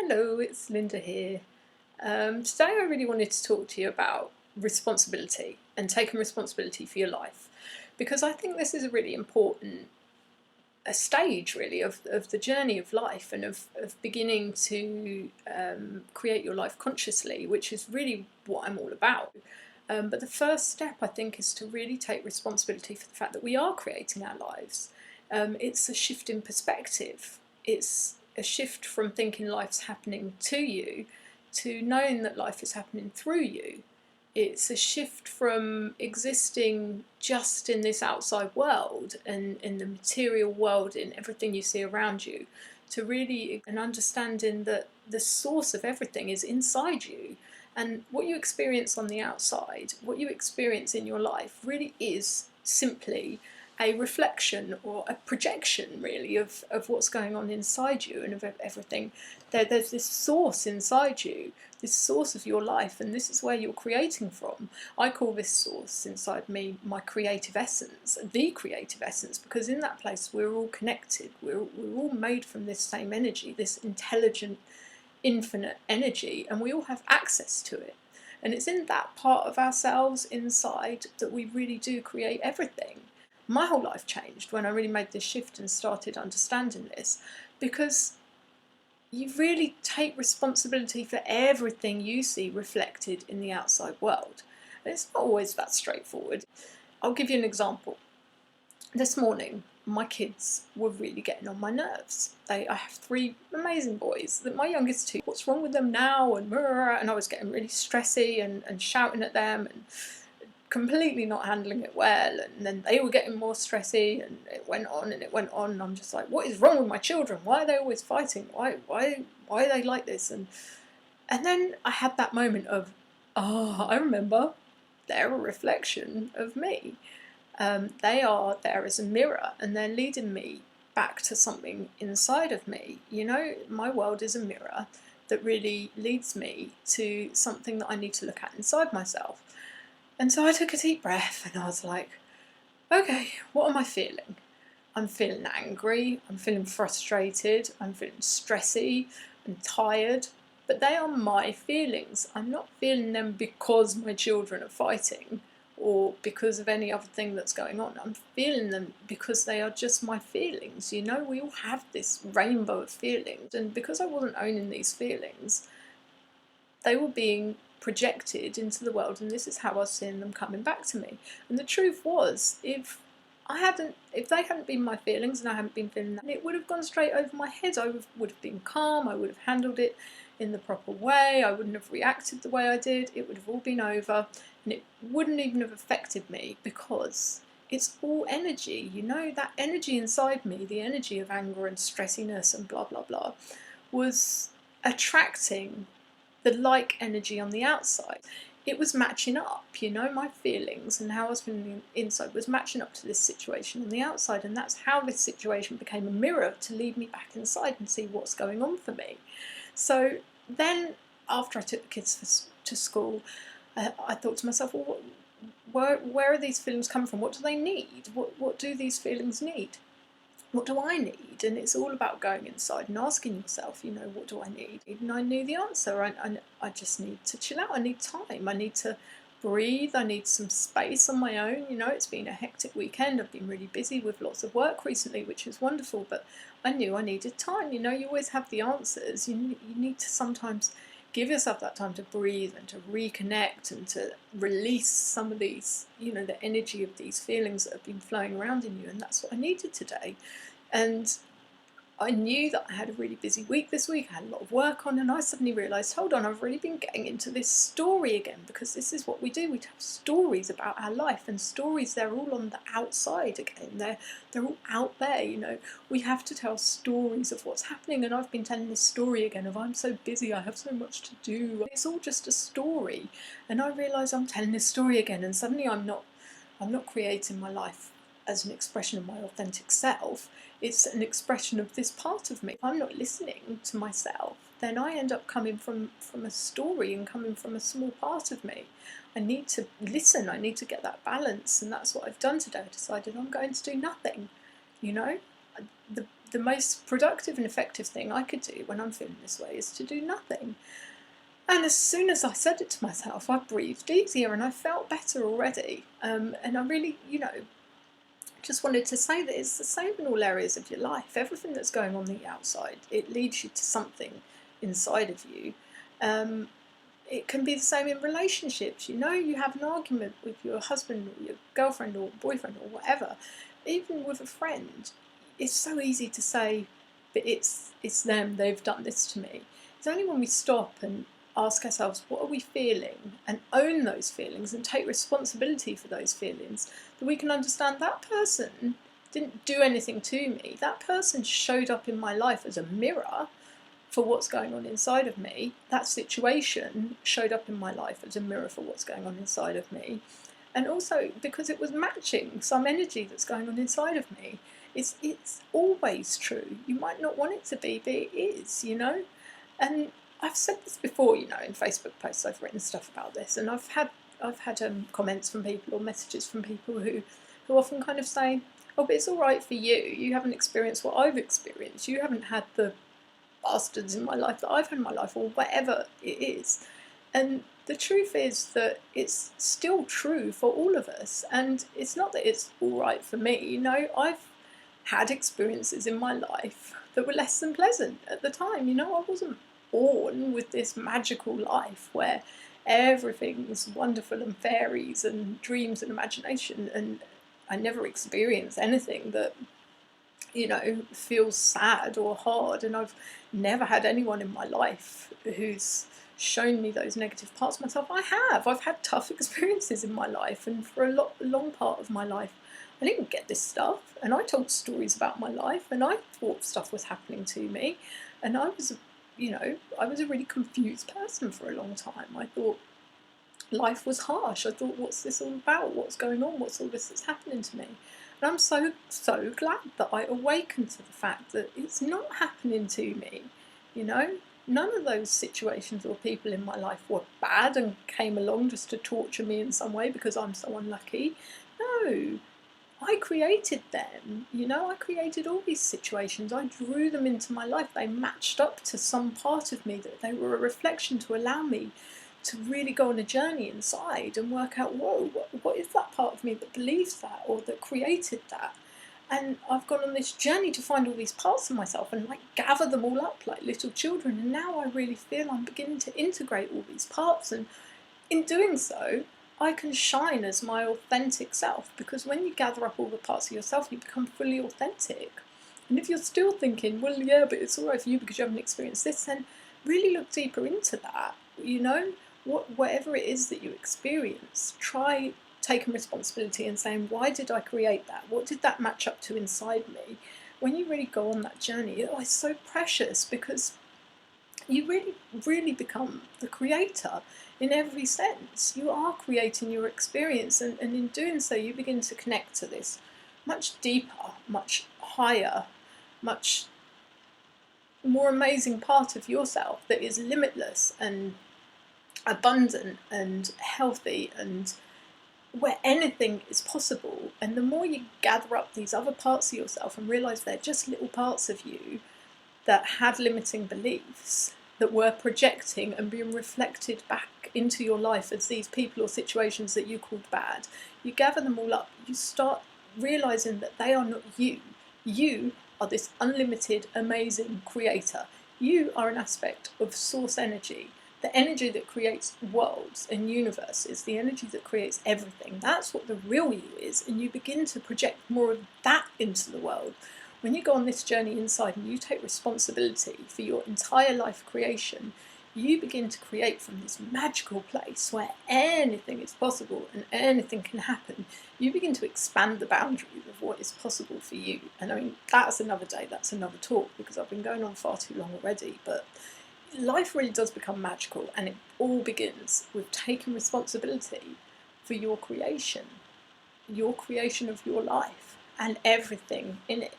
Hello, it's Linda here. Today I really wanted to talk to you about responsibility and taking responsibility for your life, because I think this is a really important stage really of the journey of life and of beginning to create your life consciously, which is really what I'm all about. But the first step, I think, is to really take responsibility for the fact that we are creating our lives. It's a shift in perspective. It's a shift from thinking life's happening to you to knowing that life is happening through you. It's a shift from existing just in this outside world and in the material world, in everything you see around you, to really an understanding that the source of everything is inside you. And what you experience on the outside, what you experience in your life, really is simply a reflection or a projection, really, of what's going on inside you and of everything. There's this source inside you, this source of your life, and this is where you're creating from. I call this source inside me my creative essence, the creative essence, because in that place we're all connected. We're all made from this same energy, this intelligent, infinite energy, and we all have access to it. And it's in that part of ourselves inside that we really do create everything. My whole life changed when I really made this shift and started understanding this, because you really take responsibility for everything you see reflected in the outside world. And it's not always that straightforward. I'll give you an example. This morning, my kids were really getting on my nerves. I have three amazing boys. My youngest two, what's wrong with them now? And I was getting really stressy and shouting at them and completely not handling it well, and then they were getting more stressy, and it went on and it went on, and I'm just like, what is wrong with my children? Why are they always fighting? Why are they like this? And then I had that moment of, I remember they're a reflection of me. They are there as a mirror, and they're leading me back to something inside of me. My world is a mirror that really leads me to something that I need to look at inside myself. And so I took a deep breath and I was like, okay, what am I feeling? I'm feeling angry, I'm feeling frustrated, I'm feeling stressy and tired, but they are my feelings. I'm not feeling them because my children are fighting or because of any other thing that's going on. I'm feeling them because they are just my feelings. We all have this rainbow of feelings, and because I wasn't owning these feelings, they were being projected into the world, and this is how I was seeing them coming back to me. And the truth was, if they hadn't been my feelings and I hadn't been feeling that, it would have gone straight over my head. I would have been calm, I would have handled it in the proper way, I wouldn't have reacted the way I did, it would have all been over, and it wouldn't even have affected me, because it's all energy. That energy inside me, the energy of anger and stressiness and blah blah blah, was attracting the like energy on the outside. It was matching up, my feelings and how I was feeling inside was matching up to this situation on the outside, and that's how this situation became a mirror to lead me back inside and see what's going on for me. So then, after I took the kids to school, I thought to myself, well, where are these feelings coming from? What do they need? What do these feelings need? What do I need? And it's all about going inside and asking yourself, what do I need? And I knew the answer. I just need to chill out. I need time. I need to breathe. I need some space on my own. It's been a hectic weekend. I've been really busy with lots of work recently, which is wonderful, but I knew I needed time. You always have the answers. You need to sometimes give yourself that time to breathe and to reconnect and to release some of these, the energy of these feelings that have been flowing around in you. And that's what I needed today. And I knew that I had a really busy week this week. I had a lot of work on, and I suddenly realised, hold on, I've really been getting into this story again, because this is what we do. We tell stories about our life, and stories, they're all on the outside again. They're all out there, We have to tell stories of what's happening, and I've been telling this story again of, I'm so busy, I have so much to do. It's all just a story, and I realise I'm telling this story again, and suddenly I'm not creating my life as an expression of my authentic self. It's an expression of this part of me. If I'm not listening to myself, then I end up coming from a story and coming from a small part of me. I need to listen, I need to get that balance, and that's what I've done today. I decided I'm going to do nothing. The the most productive and effective thing I could do when I'm feeling this way is to do nothing. And as soon as I said it to myself, I breathed easier and I felt better already. And I really, just wanted to say that it's the same in all areas of your life. Everything that's going on the outside, it leads you to something inside of you. It can be the same in relationships. You have an argument with your husband or your girlfriend or boyfriend or whatever, even with a friend. It's so easy to say, but it's them, they've done this to me. It's only when we stop and ask ourselves, what are we feeling, and own those feelings and take responsibility for those feelings, that we can understand that person didn't do anything to me. That person showed up in my life as a mirror for what's going on inside of me. That situation showed up in my life as a mirror for what's going on inside of me. And also because it was matching some energy that's going on inside of me. It's always true. You might not want it to be, but it is, And I've said this before, in Facebook posts I've written stuff about this, and I've had comments from people or messages from people who often kind of say, oh, but it's all right for you. You haven't experienced what I've experienced. You haven't had the bastards in my life that I've had in my life, or whatever it is. And the truth is that it's still true for all of us. And it's not that it's all right for me. I've had experiences in my life that were less than pleasant at the time. I wasn't born with this magical life where everything's wonderful and fairies and dreams and imagination, and I never experienced anything that feels sad or hard. And I've never had anyone in my life who's shown me those negative parts of myself. I've had tough experiences in my life, and for a long part of my life I didn't get this stuff, and I told stories about my life, and I thought stuff was happening to me, and I was a really confused person for a long time. I thought life was harsh. I thought, what's this all about? What's going on? What's all this that's happening to me? And I'm so glad that I awakened to the fact that it's not happening to me. None of those situations or people in my life were bad and came along just to torture me in some way because I'm so unlucky. No, I created them. I created all these situations. I drew them into my life. They matched up to some part of me, that they were a reflection to allow me to really go on a journey inside and work out, whoa, what is that part of me that believes that or that created that? And I've gone on this journey to find all these parts of myself and gather them all up like little children. And now I really feel I'm beginning to integrate all these parts. And in doing so, I can shine as my authentic self, because when you gather up all the parts of yourself, you become fully authentic. And if you're still thinking, well, yeah, but it's all right for you because you haven't experienced this, then really look deeper into that. Whatever it is that you experience, try taking responsibility and saying, why did I create that? What did that match up to inside me? When you really go on that journey, it's so precious, because you really, really become the creator in every sense. You are creating your experience, and in doing so, you begin to connect to this much deeper, much higher, much more amazing part of yourself that is limitless and abundant and healthy, and where anything is possible. And the more you gather up these other parts of yourself and realise they're just little parts of you that had limiting beliefs, that were projecting and being reflected back into your life as these people or situations that you called bad, you gather them all up, you start realising that they are not you. You are this unlimited, amazing creator. You are an aspect of source energy, the energy that creates worlds and universes, the energy that creates everything. That's what the real you is, and you begin to project more of that into the world. When you go on this journey inside and you take responsibility for your entire life creation, you begin to create from this magical place where anything is possible and anything can happen. You begin to expand the boundaries of what is possible for you. And that's another day, that's another talk, because I've been going on far too long already. But life really does become magical, and it all begins with taking responsibility for your creation of your life and everything in it.